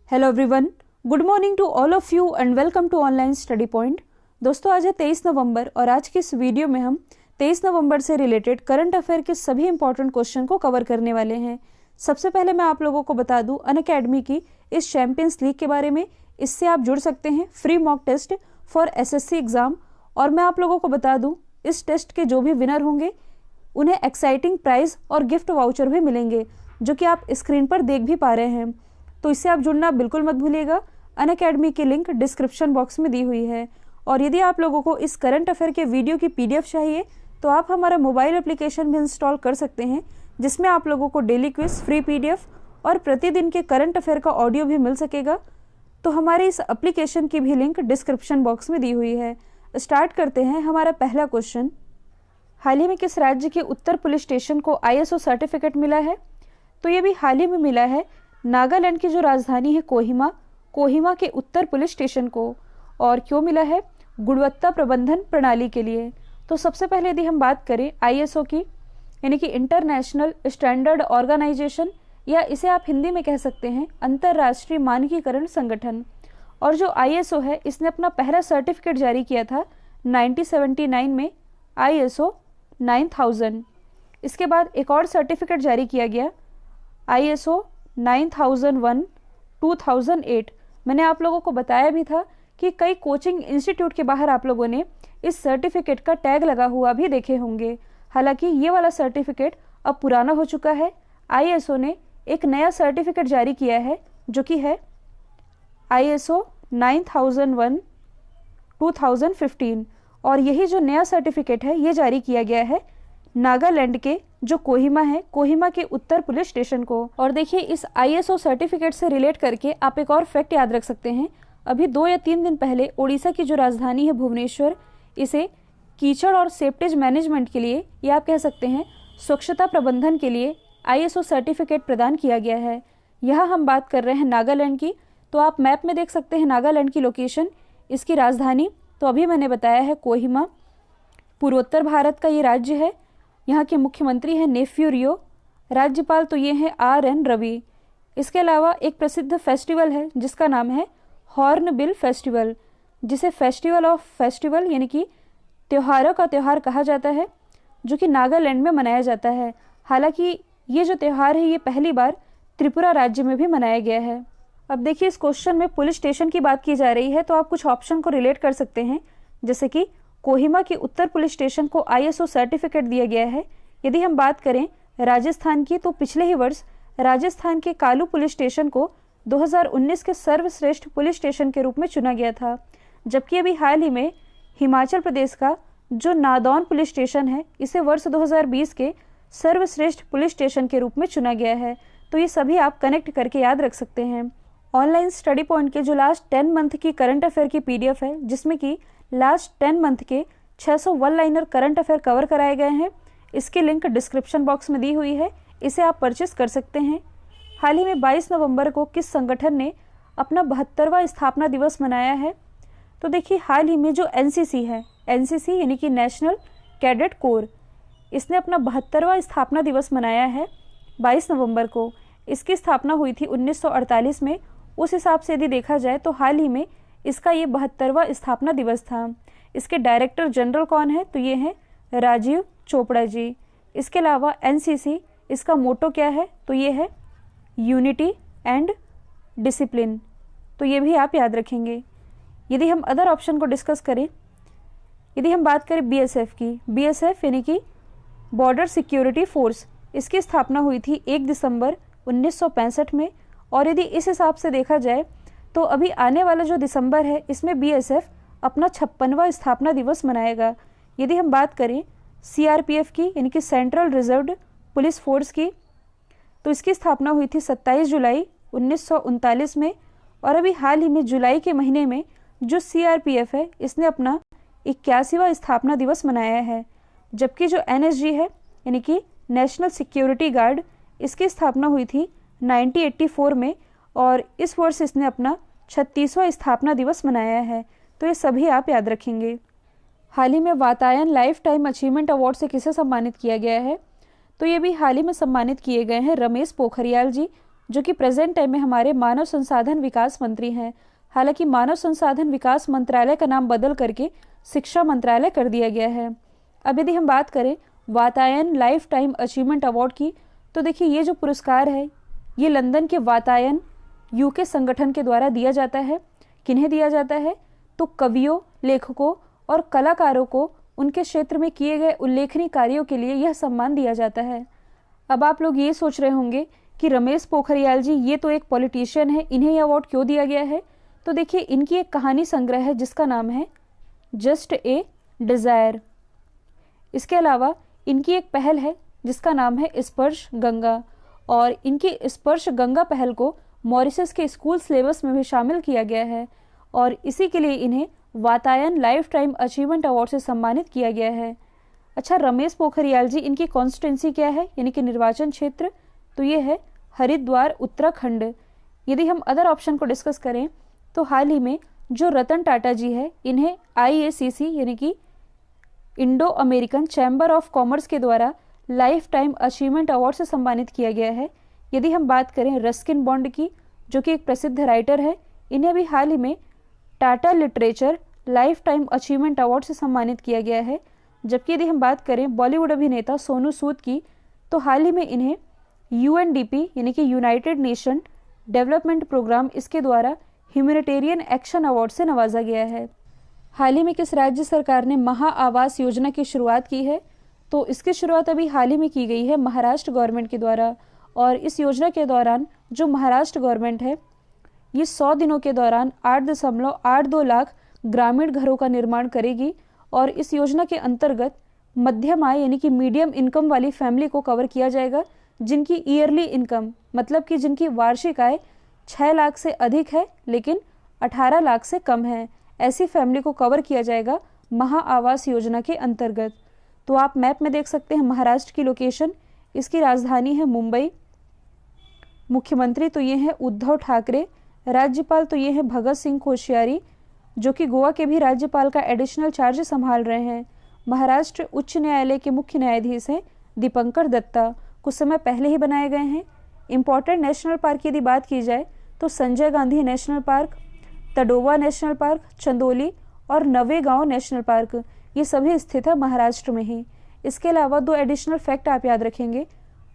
Hello everyone, good morning to all of you and welcome to online study point. दोस्तों, आज है 23 नवंबर और आज की इस वीडियो में हम 23 नवंबर से रिलेटेड करंट अफेयर के सभी इंपॉर्टेंट क्वेश्चन को कवर करने वाले हैं। सबसे पहले मैं आप लोगों को बता दूं अनअकैडमी की इस चैंपियंस लीग के बारे में। इससे आप जुड़ सकते हैं free mock test for SSC exam. और मैं आप लोगों को बता दूं इस टेस्ट के जो भी विनर होंगे उन्हें एक्साइटिंग प्राइज और गिफ्ट वाउचर भी मिलेंगे, जो कि आप स्क्रीन पर देख भी पा रहे हैं। तो इससे आप जुड़ना बिल्कुल मत भूलिएगा। अनअकैडमी की लिंक डिस्क्रिप्शन बॉक्स में दी हुई है। और यदि आप लोगों को इस करंट अफेयर के वीडियो की पीडीएफ चाहिए तो आप हमारा मोबाइल एप्लीकेशन भी इंस्टॉल कर सकते हैं, जिसमें आप लोगों को डेली क्विज, फ्री पीडीएफ और प्रतिदिन के करंट अफेयर का ऑडियो भी मिल सकेगा। तो हमारे इस एप्लीकेशन की भी लिंक डिस्क्रिप्शन बॉक्स में दी हुई है। स्टार्ट करते हैं हमारा पहला क्वेश्चन। हाल ही में किस राज्य के उत्तर पुलिस स्टेशन को आईएसओ सर्टिफिकेट मिला है? तो ये भी हाल ही में मिला है नागालैंड की जो राजधानी है कोहिमा के उत्तर पुलिस स्टेशन को। और क्यों मिला है? गुणवत्ता प्रबंधन प्रणाली के लिए। तो सबसे पहले यदि हम बात करें आईएसओ की, यानी कि इंटरनेशनल स्टैंडर्ड ऑर्गेनाइजेशन, या इसे आप हिंदी में कह सकते हैं अंतर्राष्ट्रीय मानकीकरण संगठन। और जो आईएसओ है इसने अपना पहला सर्टिफिकेट जारी किया था 1979 में, आईएसओ 9000। इसके बाद एक और सर्टिफिकेट जारी किया गया आईएसओ 9001 2008। मैंने आप लोगों को बताया भी था कि कई कोचिंग इंस्टीट्यूट के बाहर आप लोगों ने इस सर्टिफिकेट का टैग लगा हुआ भी देखे होंगे। हालांकि ये वाला सर्टिफिकेट अब पुराना हो चुका है। आईएसओ ने एक नया सर्टिफिकेट जारी किया है जो कि है आईएसओ 9001 2015। और यही जो नया सर्टिफिकेट है ये जारी किया गया है नागालैंड के जो कोहिमा के उत्तर पुलिस स्टेशन को। और देखिए, इस आईएसओ सर्टिफिकेट से रिलेट करके आप एक और फैक्ट याद रख सकते हैं। अभी 2 या 3 दिन पहले ओडिशा की जो राजधानी है भुवनेश्वर, इसे कीचड़ और सेप्टेज मैनेजमेंट के लिए, या आप कह सकते हैं स्वच्छता प्रबंधन के लिए आईएसओ सर्टिफिकेट प्रदान किया गया है। यहाँ हम बात कर रहे हैं नागालैंड की। तो आप मैप में देख सकते हैं नागालैंड की लोकेशन, इसकी राजधानी तो अभी मैंने बताया है कोहिमा। पूर्वोत्तर भारत का ये राज्य है। यहाँ के मुख्यमंत्री हैं नेफ्यू रियो। राज्यपाल तो ये हैं RN रवि। इसके अलावा एक प्रसिद्ध फेस्टिवल है जिसका नाम है हॉर्नबिल फेस्टिवल, जिसे फेस्टिवल ऑफ फेस्टिवल यानी कि त्योहारों का त्यौहार कहा जाता है, जो कि नागालैंड में मनाया जाता है। हालांकि ये जो त्यौहार है ये पहली बार त्रिपुरा राज्य में भी मनाया गया है। अब देखिए, इस क्वेश्चन में पुलिस स्टेशन की बात की जा रही है, तो आप कुछ ऑप्शन को रिलेट कर सकते हैं, जैसे कि कोहिमा के उत्तर पुलिस स्टेशन को आईएसओ सर्टिफिकेट दिया गया है। यदि हम बात करें राजस्थान की, तो पिछले ही वर्ष राजस्थान के कालू पुलिस स्टेशन को 2019 के सर्वश्रेष्ठ पुलिस स्टेशन के रूप में चुना गया था। जबकि अभी हाल ही में हिमाचल प्रदेश का जो नादौन पुलिस स्टेशन है इसे वर्ष 2020 के सर्वश्रेष्ठ पुलिस स्टेशन के रूप में चुना गया है। तो ये सभी आप कनेक्ट करके याद रख सकते हैं। ऑनलाइन स्टडी पॉइंट के जो लास्ट 10 मंथ की करंट अफेयर की पीडीएफ है, जिसमें कि लास्ट 10 मंथ के 600 one liner current affair cover कराए गए हैं, इसकी लिंक डिस्क्रिप्शन बॉक्स में दी हुई है। इसे आप परचेस कर सकते हैं। हाल ही में 22 नवंबर को किस संगठन ने अपना 72वां स्थापना दिवस मनाया है? तो देखिए, हाल ही में जो एनसीसी है, एनसीसी यानी कि नेशनल कैडेट कोर, इसने अपना 72वां स्थापना दिवस मनाया है 22 नवंबर को। इसकी स्थापना हुई थी 1948 में। उस हिसाब से यदि देखा जाए तो हाल ही में इसका ये 72वां स्थापना दिवस था। इसके डायरेक्टर जनरल कौन है? तो ये हैं राजीव चोपड़ा जी। इसके अलावा एनसीसी, इसका मोटो क्या है? तो ये है यूनिटी एंड डिसिप्लिन। तो ये भी आप याद रखेंगे। यदि हम अदर ऑप्शन को डिस्कस करें, यदि हम बात करें बीएसएफ की, बीएसएफ यानी कि बॉर्डर सिक्योरिटी फोर्स, इसकी स्थापना हुई थी 1 दिसंबर 1965 में। और यदि इस हिसाब से देखा जाए तो अभी आने वाला जो दिसंबर है इसमें बीएसएफ अपना 56वां स्थापना दिवस मनाएगा। यदि हम बात करें सीआरपीएफ की, यानी कि सेंट्रल रिजर्व्ड पुलिस फोर्स की, तो इसकी स्थापना हुई थी 27 जुलाई 1939 में। और अभी हाल ही में जुलाई के महीने में जो सीआरपीएफ है इसने अपना 81वां स्थापना दिवस मनाया है। जबकि जो एनएसजी है यानी कि नेशनल सिक्योरिटी गार्ड, इसकी स्थापना हुई थी 1984 में और इस वर्ष इसने अपना 36वां स्थापना दिवस मनाया है। तो ये सभी आप याद रखेंगे। हाल ही में Vatayan life time achievement award से किसे सम्मानित किया गया है? तो ये भी हाल ही में सम्मानित किए गए हैं रमेश पोखरियाल जी, जो कि प्रेजेंट टाइम में हमारे मानव संसाधन विकास मंत्री हैं। हालांकि मानव संसाधन विकास मंत्रालय का नाम बदल करके शिक्षा मंत्रालय कर दिया गया है। अब यदि हम बात करें Vatayan life time achievement award की, तो देखिए ये जो पुरस्कार है ये लंदन के वातायन यूके संगठन के द्वारा दिया जाता है। किन्हें दिया जाता है? तो कवियों, लेखकों और कलाकारों को उनके क्षेत्र में किए गए उल्लेखनीय कार्यों के लिए यह सम्मान दिया जाता है। अब आप लोग ये सोच रहे होंगे कि रमेश पोखरियाल जी ये तो एक पॉलिटिशियन है, इन्हें यह अवार्ड क्यों दिया गया है? तो देखिए इनकी एक कहानी संग्रह है जिसका नाम है जस्ट ए डिज़ायर। इसके अलावा इनकी एक पहल है जिसका नाम है स्पर्श गंगा, और इनकी स्पर्श गंगा पहल को मॉरिशस के स्कूल सिलेबस में भी शामिल किया गया है और इसी के लिए इन्हें Vatayan life time achievement award से सम्मानित किया गया है। अच्छा, रमेश पोखरियाल जी इनकी कॉन्स्टिट्यूंसी क्या है, यानी कि निर्वाचन क्षेत्र? तो ये है हरिद्वार उत्तराखंड। यदि हम अदर ऑप्शन को डिस्कस करें तो हाल ही में जो रतन टाटा जी है इन्हें IACC यानी कि Indo American chamber of commerce के द्वारा लाइफ टाइम अचीवमेंट अवार्ड से सम्मानित किया गया है। यदि हम बात करें रस्किन बॉन्ड की, जो कि एक प्रसिद्ध राइटर है, इन्हें भी हाल ही में Tata literature life time achievement award से सम्मानित किया गया है। जबकि यदि हम बात करें बॉलीवुड अभिनेता सोनू सूद की, तो हाल ही में इन्हें UNDP यानी कि यूनाइटेड नेशन डेवलपमेंट प्रोग्राम, इसके द्वारा ह्यूमैनिटेरियन एक्शन अवार्ड से नवाजा गया है। हाल ही में किस राज्य सरकार ने महा आवास योजना की शुरुआत की है? तो इसकी शुरुआत अभी हाल ही में की गई है महाराष्ट्र गवर्नमेंट के द्वारा, और इस योजना के दौरान जो महाराष्ट्र गवर्नमेंट है ये 100 दिनों के दौरान 8.82 लाख ग्रामीण घरों का निर्माण करेगी। और इस योजना के अंतर्गत मध्यम आय यानी कि मीडियम इनकम वाली फैमिली को कवर किया जाएगा, जिनकी ईयरली इनकम मतलब कि जिनकी वार्षिक आय 6 लाख से अधिक है लेकिन 18 लाख से कम है, ऐसी फैमिली को कवर किया जाएगा महा आवास योजना के अंतर्गत। तो आप मैप में देख सकते हैं महाराष्ट्र की लोकेशन, इसकी राजधानी है मुंबई। मुख्यमंत्री तो ये हैं उद्धव ठाकरे, राज्यपाल तो ये हैं भगत सिंह कोश्यारी, जो कि गोवा के भी राज्यपाल का एडिशनल चार्ज संभाल रहे हैं। महाराष्ट्र उच्च न्यायालय के मुख्य न्यायाधीश हैं दीपंकर दत्ता, कुछ समय पहले ही बनाए गए हैं। इंपॉर्टेंट नेशनल पार्क की यदि बात की जाए तो Sanjay Gandhi national park, Tadoba national park, Chandoli और नवेगांव नेशनल पार्क, ये सभी स्थित है महाराष्ट्र में ही। इसके अलावा 2 एडिशनल फैक्ट आप याद रखेंगे।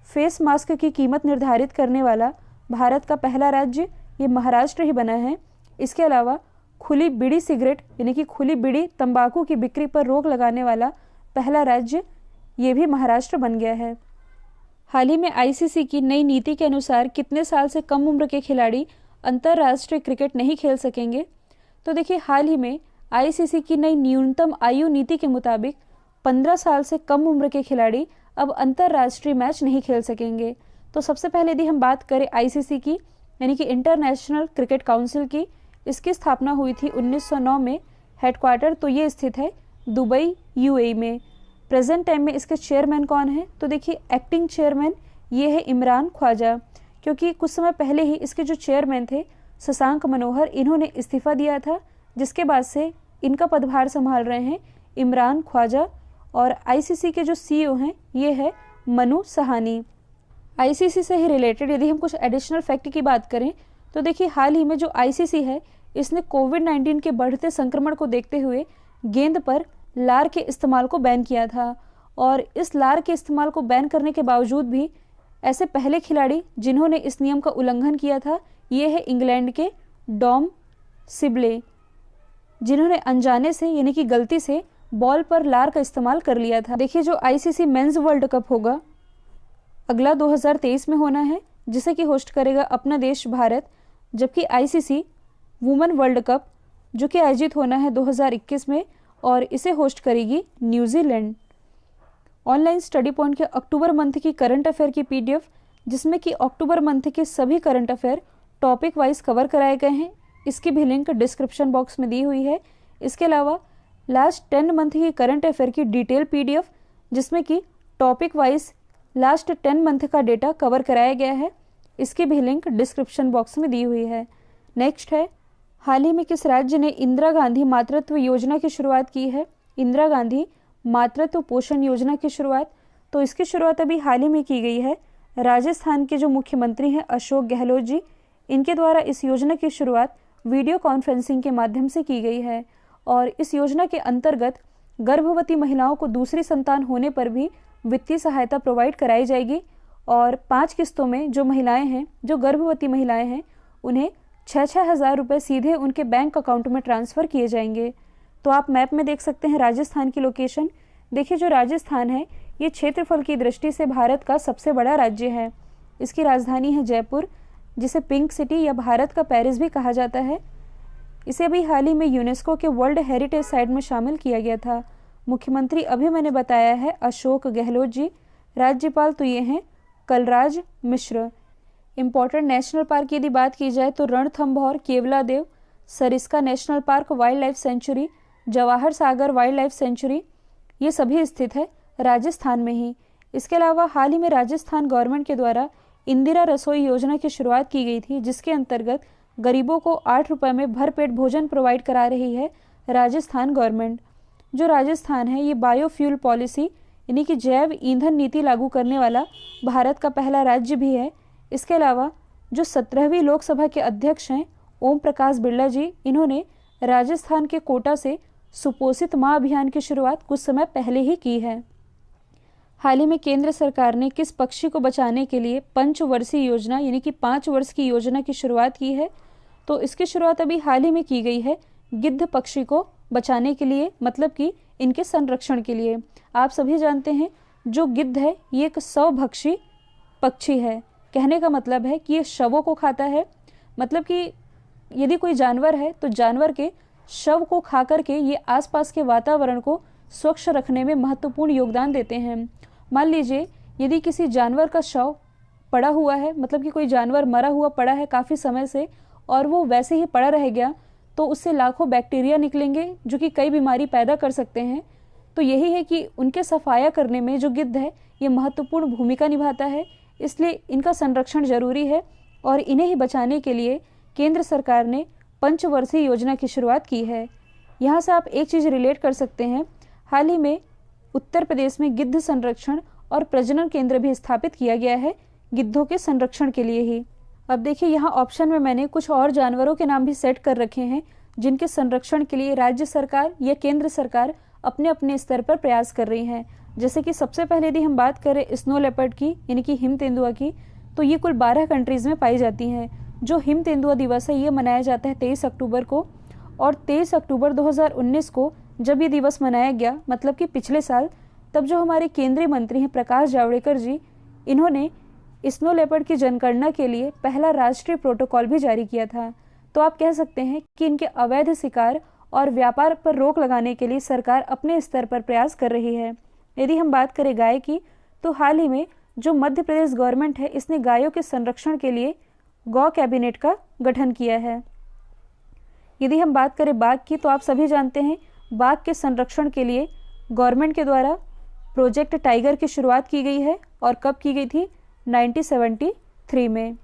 फेस मास्क की कीमत निर्धारित करने वाला भारत का पहला राज्य ये महाराष्ट्र ही बना है। इसके अलावा खुली बीड़ी सिगरेट यानी कि खुली बीड़ी तंबाकू की बिक्री पर रोक लगाने वाला पहला राज्य ये भी महाराष्ट्र बन गया है। हाल ही में ICC की नई नीति के अनुसार कितने साल से कम उम्र के खिलाड़ी अंतर्राष्ट्रीय क्रिकेट नहीं खेल सकेंगे? तो देखिए हाल ही में ICC की नई न्यूनतम आयु नीति के मुताबिक 15 साल से कम उम्र के खिलाड़ी अब अंतर्राष्ट्रीय मैच नहीं खेल सकेंगे। तो सबसे पहले यदि हम बात करें ICC की यानी कि इंटरनेशनल क्रिकेट काउंसिल की, इसकी स्थापना हुई थी 1909 में। हेडक्वार्टर तो ये स्थित है दुबई UAE में। प्रेजेंट टाइम में इसके चेयरमैन कौन है? तो देखिए एक्टिंग चेयरमैन ये है इमरान ख्वाजा, क्योंकि कुछ समय पहले ही इसके जो चेयरमैन थे शशांक मनोहर, इन्होंने इस्तीफा दिया था, जिसके बाद से इनका पदभार संभाल रहे हैं इमरान ख्वाजा। और ICC के जो CEO हैं ये है मनु सहानी। ICC से ही रिलेटेड यदि हम कुछ एडिशनल फैक्ट की बात करें तो देखिए हाल ही में जो ICC है इसने कोविड-19 के बढ़ते संक्रमण को देखते हुए गेंद पर लार के इस्तेमाल को बैन किया था, और इस लार के इस्तेमाल को बैन करने के बावजूद भी ऐसे पहले खिलाड़ी जिन्होंने इस नियम का उल्लंघन किया था ये है इंग्लैंड के डॉम सिबले, जिन्होंने अनजाने से यानी कि गलती से बॉल पर लार का इस्तेमाल कर लिया था। देखिए जो ICC मेंस वर्ल्ड कप होगा अगला 2023 में होना है, जिसे कि होस्ट करेगा अपना देश भारत, जबकि ICC वुमेन वर्ल्ड कप जो कि आयोजित होना है 2021 में और इसे होस्ट करेगी न्यूजीलैंड। ऑनलाइन स्टडी पॉइंट के अक्टूबर मंथ की करंट अफेयर की PDF, जिसमें कि अक्टूबर मंथ के सभी current affair topic wise cover कराए गए हैं, इसकी भी लिंक डिस्क्रिप्शन बॉक्स में दी हुई है। इसके अलावा लास्ट 10 मंथ की करंट अफेयर की डिटेल PDF, जिसमें कि टॉपिक वाइज लास्ट 10 मंथ का डेटा कवर कराया गया है, इसकी भी लिंक डिस्क्रिप्शन बॉक्स में दी हुई है। नेक्स्ट है, हाल ही में किस राज्य ने इंदिरा गांधी मातृत्व योजना की शुरुआत की है? इंदिरा गांधी मातृत्व पोषण योजना की शुरुआत, तो इसकी शुरुआत अभी हाल ही में की गई है राजस्थान के जो मुख्यमंत्री हैं अशोक गहलोत जी, इनके द्वारा इस योजना की शुरुआत वीडियो कॉन्फ्रेंसिंग के माध्यम से की गई है। और इस योजना के अंतर्गत गर्भवती महिलाओं को दूसरी संतान होने पर भी वित्तीय सहायता प्रोवाइड कराई जाएगी और 5 किस्तों में जो महिलाएं हैं, जो गर्भवती महिलाएं हैं, उन्हें 6-6 हज़ार रुपये सीधे उनके बैंक अकाउंट में ट्रांसफ़र किए जाएंगे। तो आप मैप में देख सकते हैं राजस्थान की लोकेशन। देखिए, जो राजस्थान है ये क्षेत्रफल की दृष्टि से भारत का सबसे बड़ा राज्य है। इसकी राजधानी है जयपुर, जिसे पिंक सिटी या भारत का पेरिस भी कहा जाता है। इसे अभी हाल ही में यूनेस्को के वर्ल्ड हेरिटेज साइट में शामिल किया गया था। मुख्यमंत्री अभी मैंने बताया है अशोक गहलोत जी। राज्यपाल तो ये हैं Kalraj Mishra. Important national park की यदि बात की जाए तो Ranthambore, Keoladeo, Sariska national park, wild life sanctuary, Jawahar Sagar wild life sanctuary, ये सभी स्थित है राजस्थान में ही। इसके अलावा हाल ही में राजस्थान गवर्नमेंट के द्वारा इंदिरा रसोई योजना की शुरुआत की गई थी, जिसके अंतर्गत गरीबों को 8 रुपये में भरपेट भोजन प्रोवाइड करा रही है राजस्थान गवर्नमेंट। जो राजस्थान है ये बायोफ्यूल पॉलिसी यानी कि जैव ईंधन नीति लागू करने वाला भारत का पहला राज्य भी है। इसके अलावा जो 17वीं लोकसभा के अध्यक्ष हैं ओम प्रकाश बिरला जी, इन्होंने राजस्थान के कोटा से सुपोषित माँ अभियान की शुरुआत कुछ समय पहले ही की है। हाल ही में केंद्र सरकार ने किस पक्षी को बचाने के लिए पंचवर्षीय योजना यानी कि 5 वर्ष की योजना की शुरुआत की है? तो इसकी शुरुआत अभी हाल ही में की गई है गिद्ध पक्षी को बचाने के लिए, मतलब कि इनके संरक्षण के लिए। आप सभी जानते हैं जो गिद्ध है ये एक स्वभक्षी पक्षी है। कहने का मतलब है कि ये शवों को खाता है, मतलब कि यदि कोई जानवर है तो जानवर के शव को खा करके ये आसपास के वातावरण को स्वच्छ रखने में महत्वपूर्ण योगदान देते हैं। मान लीजिए यदि किसी जानवर का शव पड़ा हुआ है, मतलब कि कोई जानवर मरा हुआ पड़ा है काफ़ी समय से और वो वैसे ही पड़ा रह गया, तो उससे लाखों बैक्टीरिया निकलेंगे जो कि कई बीमारी पैदा कर सकते हैं। तो यही है कि उनके सफाया करने में जो गिद्ध है ये महत्वपूर्ण भूमिका निभाता है, इसलिए इनका संरक्षण जरूरी है और इन्हें ही बचाने के लिए केंद्र सरकार ने पंचवर्षीय योजना की शुरुआत की है। यहाँ से आप एक चीज़ रिलेट कर सकते हैं, हाल ही में उत्तर प्रदेश में गिद्ध संरक्षण और प्रजनन केंद्र भी स्थापित किया गया है गिद्धों के संरक्षण के लिए ही। अब देखिए यहाँ ऑप्शन में मैंने कुछ और जानवरों के नाम भी सेट कर रखे हैं जिनके संरक्षण के लिए राज्य सरकार या केंद्र सरकार अपने अपने स्तर पर प्रयास कर रही हैं। जैसे कि सबसे पहले यदि हम बात करें स्नो लेपर्ड की यानी कि हिम तेंदुआ की, तो ये कुल 12 कंट्रीज़ में पाई जाती हैं। जो हिम तेंदुआ दिवस है ये मनाया जाता है 23 अक्टूबर को, और 23 अक्टूबर 2019 को जब ये दिवस मनाया गया, मतलब कि पिछले साल, तब जो हमारे केंद्रीय मंत्री हैं प्रकाश जावड़ेकर जी, इन्होंने स्नो लेपर्ड की जनगणना के लिए पहला राष्ट्रीय प्रोटोकॉल भी जारी किया था। तो आप कह सकते हैं कि इनके अवैध शिकार और व्यापार पर रोक लगाने के लिए सरकार अपने स्तर पर प्रयास कर रही है। यदि हम बात करें गाय की, तो हाल ही में जो मध्य प्रदेश गवर्नमेंट है इसने गायों के संरक्षण के लिए गौ कैबिनेट का गठन किया है। यदि हम बात करें बाघ की, तो आप सभी जानते हैं बाघ के संरक्षण के लिए गवर्नमेंट के द्वारा प्रोजेक्ट टाइगर की शुरुआत की गई है और कब की गई थी? 1973 में।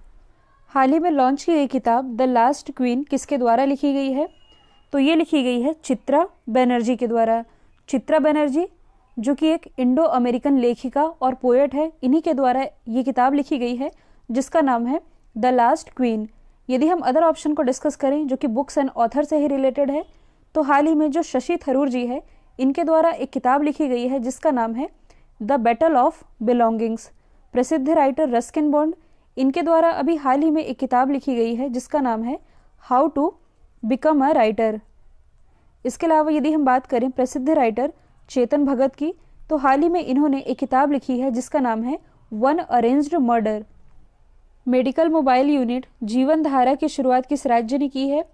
हाल ही में लॉन्च की गई किताब द लास्ट क्वीन किसके द्वारा लिखी गई है? तो ये लिखी गई है चित्रा बनर्जी के द्वारा। चित्रा बनर्जी जो कि एक इंडो अमेरिकन लेखिका और पोएट है, इन्हीं के द्वारा ये किताब लिखी गई है जिसका नाम है द लास्ट क्वीन। यदि हम अदर ऑप्शन को डिस्कस करें जो कि बुक्स एंड ऑथर से ही रिलेटेड है, तो हाल ही में जो शशि थरूर जी है इनके द्वारा एक किताब लिखी गई है जिसका नाम है द बैटल ऑफ बिलोंगिंग्स। प्रसिद्ध राइटर रस्किन बॉन्ड, इनके द्वारा अभी हाल ही में एक किताब लिखी गई है जिसका नाम है how to become a writer. इसके अलावा यदि हम बात करें प्रसिद्ध राइटर चेतन भगत की, तो हाल ही में इन्होंने एक किताब लिखी है जिसका नाम है one arranged murder. Medical mobile unit जीवन धारा की शुरुआत किस राज्य ने की है?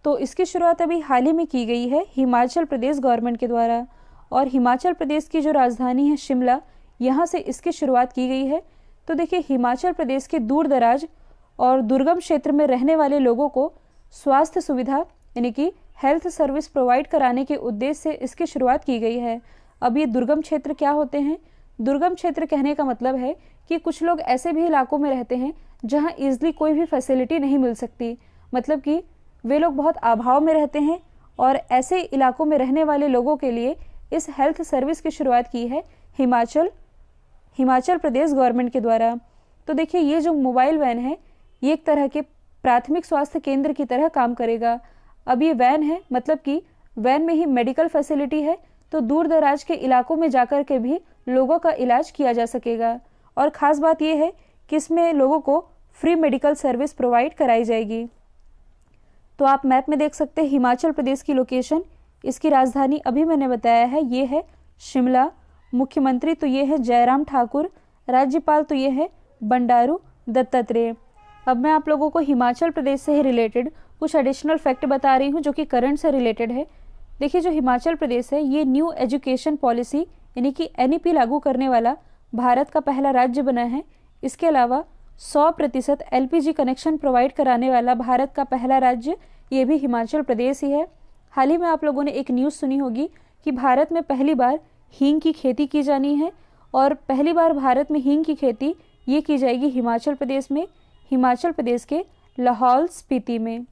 तो इसकी शुरुआत अभी हाल ही में की गई है हिमाचल प्रदेश गवर्नमेंट के द्वारा, और हिमाचल प्रदेश की जो राजधानी है शिमला, यहाँ से इसकी शुरुआत की गई है। तो देखिए हिमाचल प्रदेश के दूर दराज और दुर्गम क्षेत्र में रहने वाले लोगों को स्वास्थ्य सुविधा यानी कि हेल्थ सर्विस प्रोवाइड कराने के उद्देश्य से इसकी शुरुआत की गई है। अब ये दुर्गम क्षेत्र क्या होते हैं? दुर्गम क्षेत्र कहने का मतलब है कि कुछ लोग ऐसे भी इलाकों में रहते हैं जहां ईजिली कोई भी फैसिलिटी नहीं मिल सकती, मतलब कि वे लोग बहुत अभाव में रहते हैं, और ऐसे इलाकों में रहने वाले लोगों के लिए इस हेल्थ सर्विस की शुरुआत की है हिमाचल प्रदेश गवर्नमेंट के द्वारा। तो देखिए ये जो मोबाइल वैन है ये एक तरह के प्राथमिक स्वास्थ्य केंद्र की तरह काम करेगा। अब ये वैन है, मतलब कि वैन में ही मेडिकल फैसिलिटी है, तो दूर दराज के इलाकों में जाकर के भी लोगों का इलाज किया जा सकेगा। और ख़ास बात यह है कि इसमें लोगों को फ्री मेडिकल सर्विस प्रोवाइड कराई जाएगी। तो आप मैप में देख सकते हैं हिमाचल प्रदेश की लोकेशन। इसकी राजधानी अभी मैंने बताया है ये है शिमला। मुख्यमंत्री तो ये है जयराम ठाकुर। राज्यपाल तो ये है बंडारू दत्तात्रेय। अब मैं आप लोगों को हिमाचल प्रदेश से ही रिलेटेड कुछ एडिशनल फैक्ट बता रही हूँ जो कि करंट से रिलेटेड है। देखिए जो हिमाचल प्रदेश है ये न्यू एजुकेशन पॉलिसी यानी कि NEP लागू करने वाला भारत का पहला राज्य बना है। इसके अलावा 100% LPG कनेक्शन प्रोवाइड कराने वाला भारत का पहला राज्य ये भी हिमाचल प्रदेश ही है। हाल ही में आप लोगों ने एक न्यूज़ सुनी होगी कि भारत में पहली बार हींग की खेती की जानी है और पहली बार भारत में हींग की खेती ये की जाएगी हिमाचल प्रदेश में, हिमाचल प्रदेश के लाहौल स्पीति में।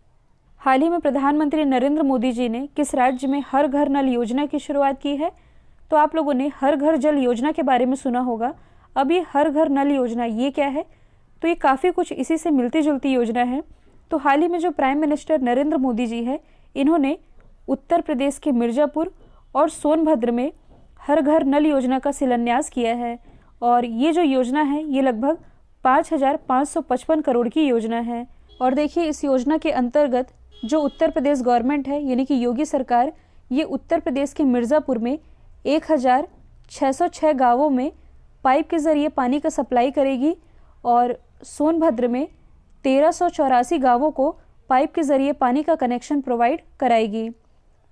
हाल ही में प्रधानमंत्री नरेंद्र मोदी जी ने किस राज्य में हर घर नल योजना की शुरुआत की है? तो आप लोगों ने हर घर जल योजना के बारे में सुना होगा। अब ये हर घर नल योजना ये क्या है? तो ये काफ़ी कुछ इसी से मिलती जुलती योजना है। तो हाल ही में जो प्राइम मिनिस्टर नरेंद्र मोदी जी है इन्होंने उत्तर प्रदेश के मिर्ज़ापुर और सोनभद्र में हर घर नल योजना का शिलान्यास किया है। और ये जो योजना है ये लगभग 5,555 करोड़ की योजना है। और देखिए इस योजना के अंतर्गत जो उत्तर प्रदेश गवर्नमेंट है यानी कि योगी सरकार, ये उत्तर प्रदेश के मिर्ज़ापुर में 1,606 गाँवों में पाइप के ज़रिए पानी का सप्लाई करेगी और सोनभद्र में 1,384 गाँवों को पाइप के ज़रिए पानी का कनेक्शन प्रोवाइड कराएगी।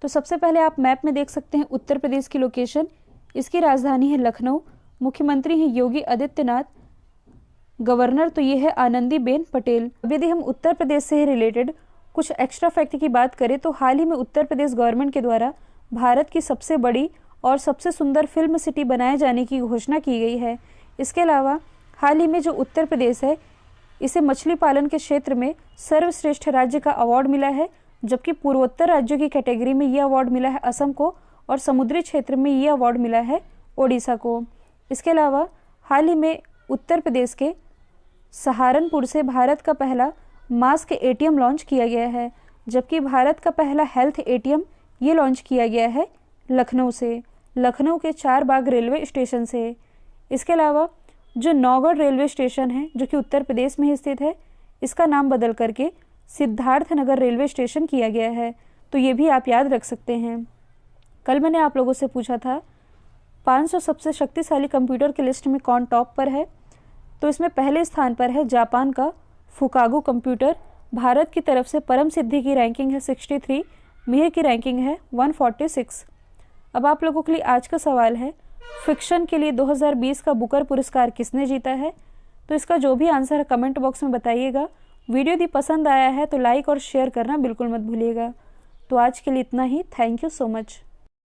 तो सबसे पहले आप मैप में देख सकते हैं उत्तर प्रदेश की लोकेशन। इसकी राजधानी है लखनऊ। मुख्यमंत्री हैं योगी आदित्यनाथ। गवर्नर तो ये है आनंदीबेन पटेल। अब यदि हम उत्तर प्रदेश से ही रिलेटेड कुछ एक्स्ट्रा फैक्ट की बात करें तो हाल ही में उत्तर प्रदेश गवर्नमेंट के द्वारा भारत की सबसे बड़ी और सबसे सुंदर फिल्म सिटी बनाए जाने की घोषणा की गई है। इसके अलावा हाल ही में जो उत्तर प्रदेश है इसे मछली पालन के क्षेत्र में सर्वश्रेष्ठ राज्य का अवार्ड मिला है, जबकि पूर्वोत्तर राज्यों की कैटेगरी में यह अवार्ड मिला है असम को और समुद्री क्षेत्र में यह अवार्ड मिला है ओडिशा को। इसके अलावा हाल ही में उत्तर प्रदेश के सहारनपुर से भारत का पहला मास्क ATM लॉन्च किया गया है, जबकि भारत का पहला हेल्थ ATM ये लॉन्च किया गया है लखनऊ से, लखनऊ के चारबाग रेलवे स्टेशन से। इसके अलावा जो नौगढ़ रेलवे स्टेशन है जो कि उत्तर प्रदेश में स्थित है, इसका नाम बदल करके सिद्धार्थनगर रेलवे स्टेशन किया गया है। तो ये भी आप याद रख सकते हैं। कल मैंने आप लोगों से पूछा था 500 सबसे शक्तिशाली कंप्यूटर की लिस्ट में कौन टॉप पर है? तो इसमें पहले स्थान पर है जापान का फुकागो कंप्यूटर। भारत की तरफ से परम सिद्धि की रैंकिंग है 63, मिहिर की रैंकिंग है 146। अब आप लोगों के लिए आज का सवाल है, फिक्शन के लिए 2020 का बुकर पुरस्कार किसने जीता है? तो इसका जो भी आंसर है कमेंट बॉक्स में बताइएगा। वीडियो यदि पसंद आया है तो लाइक और शेयर करना बिल्कुल मत भूलिएगा। तो आज के लिए इतना ही। Thank you so much.